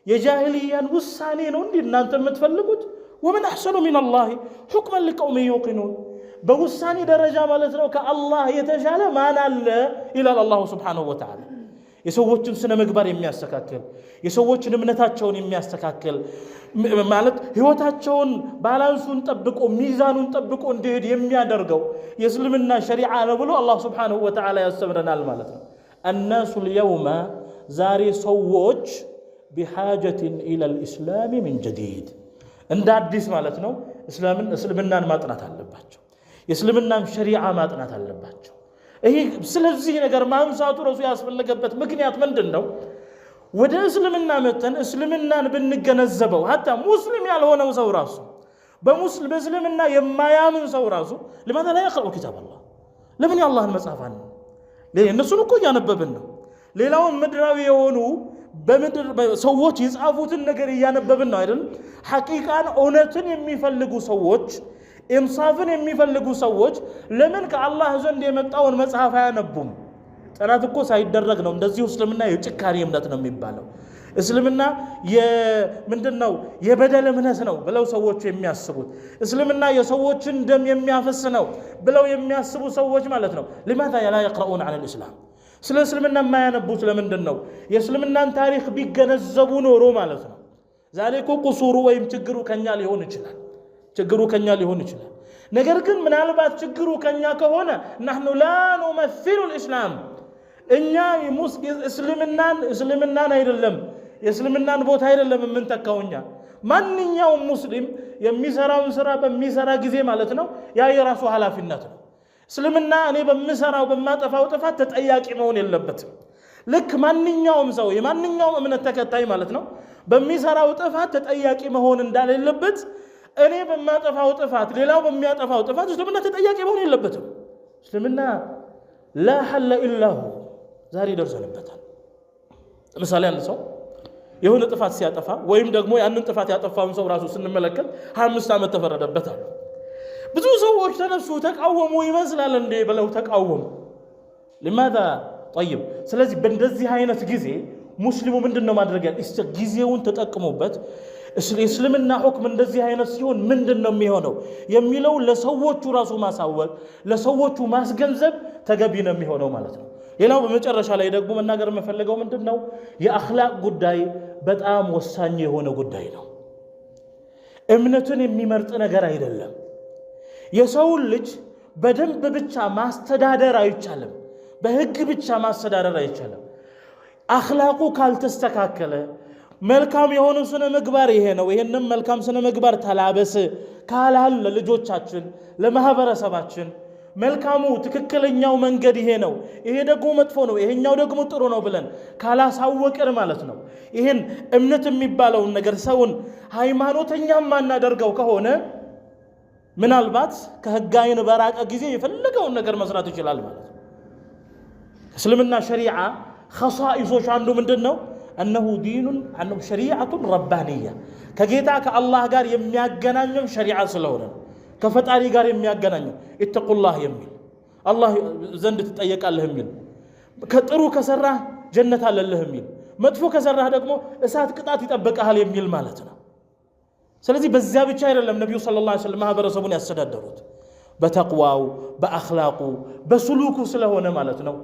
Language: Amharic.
የጃሂልያን ውሳኔ ነው እንዴ እናንተ የምትፈልጉት? ومن احسن من الله حكما لقوم يوقنون በውሳኔ ደረጃ ማለት ነው ከአላህ የተሻለ ማን አለ ይላል አላህ Subhanahu Wa Ta'ala። የሰዎችን ስነ ምግባር የሚያስተካክል የሰዎችን እምነታቸውን የሚያስተካክል ማለት ህይወታቸውን ባላንሱን ጠብቆ ሚዛኑን ጠብቆ እንዲሄድ የሚያደርገው የእስልምና ሸሪዓ ነው ብሎ አላህ Subhanahu Wa Ta'ala ያስተምረናል ማለት ነው። الناس اليوم ዛሬ ሰዎች بحاجة إلى الإسلام من جديد እንደ አዲስ ማለት ነው እስልምናን ማጥናት አለባቸው። የእስልምናን ሸሪዓ ማጥናት አለባቸው። ይሄ ስለዚህ ነገር ማንሳቱ ራሱ ያስፈልገበት ምክንያት ምንድነው? ወደ እስልምና መተን እስልምናን ብንገነዘበው hatta ሙስሊም ያልሆነው ሰው ራሱ በእስልምና የማያምን ሰው ራሱ لماذا لا يقرأ كتاب الله ለምን የአላህን መጽሐፍ አለ ለእነሱን እኮ ያነበብን ነው። ሌላውን ምድራዊ የሆኑ በምድር ሰዎች ይጻፉትን ነገር ያነበብን ነው አይደል? ሐቂቃን እውነትን የሚፈልጉ ሰዎች ኢንሳፍን የሚፈልጉ ሰዎች ለምን ከአላህ ዘንድ የመጣውን መጽሐፍ አያነቡም? ጥራት እኮ ሳይደረግ ነው እንደዚህ እስልምና የጭካኔ እምነት ነው የሚባለው። እስልምና ምንድነው የበደል እምነት ነው ብለው ሰዎች የሚያስቡት እስልምና የሰዎችን ደም የሚያፈስ ነው ብለው የሚያስቡ ሰዎች ማለት ነው። لماذا لا يقرؤون عن الإسلام ስለ እስልምና የማያነቡት ለምንድነው? የእስልምናን ታሪክ ቢገነዘቡ ኖሮ ማለት ነው። ዛሬ እኮ ቁሱሩ ወይም ችግሩ ከኛ ሊሆን ይችላል። ነገር ግን ምናልባት ችግሩ ከኛ ከሆነ نحن لا نمثل الإسلام እኛ እስልምናን አይደለም የእስልምናን ቦታ አይደለም የምንተካውኛ። ማንኛውም ሙስሊም የሚሰራውን ስራ በሚሰራ ጊዜ ማለት ነው ያ የራሱ ኃላፊነት ነው። እስልምና እኔ በመሰራው በማጠፋው ጥፋት ተጠያቂ መሆን የለበትም። ልክ ማንኛውም ሰው የማንኛውም እምነት ተከታይ ማለት ነው በሚሰራው ጥፋት ተጠያቂ መሆን እንዳለበት እኔ በማጠፋው ጥፋት ሌላው በሚያጠፋው ጥፋት እስልምና ተጠያቂ መሆን የለበትም። እስልምና لا حل الا هو ዛሬ ደርሰንበታል። ለምሳሌ አንድ ሰው የሆነ ጥፋት ሲያጠፋ ወይም ደግሞ ያንን ጥፋት ያጠፋውን ሰው ራሱ ስንመለከት 25 ዓመት ተፈረደበት አሉ። ብዙ ሰዎች ተነሱ ተቃወሙ ይመስላል እንዴ ብለው ተቃወሙ። لماذا طيب ስለዚህ በእንደዚህ አይነት ጊዜ ሙስሊሙ ምንድነው ማድረግ ያለው? ጊዜውን ተጠቅሞበት እስልምና ሁክም እንደዚህ አይነት ሲሆን ምንድነው የሚሆነው የሚለው ለሰዎቹ ራሱ ማሳወቅ ለሰዎቹ ማስገንዘብ ተገቢ ነው የሚሆነው ማለት ነው። ሌላው በመጨረሻ ላይ ደግሞ መናገር የምፈልገው ምንድነው የአኽላቅ ጉዳይ በጣም ወሳኝ የሆነ ጉዳይ ነው። እምነትን የሚመርጥ ነገር አይደለም። የሰው ልጅ በደንብ ብቻ ማስተዳደር አይቻልም። በህግ ብቻ ማስተዳደር አይቻልም። አኽላቁ ካልተስተካከለ መልካም የሆነ ስነ ምግባር ይሄ ነው ይሄንም መልካም ስነ ምግባር ተላበስ ካላል ለልጆቻችን ለማህበረሰባችን መልካሙ ትክክለኛው መንገድ ይሄ ነው ይሄ ደግሞ መጥፎ ነው ይሄኛው ደግሞ ጥሩ ነው ብለን ካላሳወቅን ማለት ነው ይሄን እምነት የሚባለው ነገር ሰውን ሃይማኖተኛም ማናደርገው ከሆነ ምናልባት ከህጋይን በራቀ ጊዜ የፈለገውን ነገር መስራት ይችላል ማለት ነው። እስልምና ሸሪዓ خصائص አንዱ ምንድነው? انه دين انه شريعه ربانيه ከጌታ ከአላህ ጋር የሚያገናኘው ሸሪዓ ስለሆነ ከፈጣሪ ጋር የሚያገናኘው ኢተቁላህ የሚል አላህ ዘንድ ትጠየቃለህ የሚል ከጥሩ ከሰራህ ጀነት አለልህ የሚል መጥፎ ከሰራህ ደግሞ እሳት ቅጣት ይጠብቅሃል የሚል ማለት ነው። ስለዚህ በዚያ ብቻ አይደለም ነብዩ ሰለላሁ ዐለይሂ ወሰለም ማህበረሰቡን ያስተዳደሩት በተቅዋው በአኽላቁ በስሉኩ ስለሆነ ማለት ነው።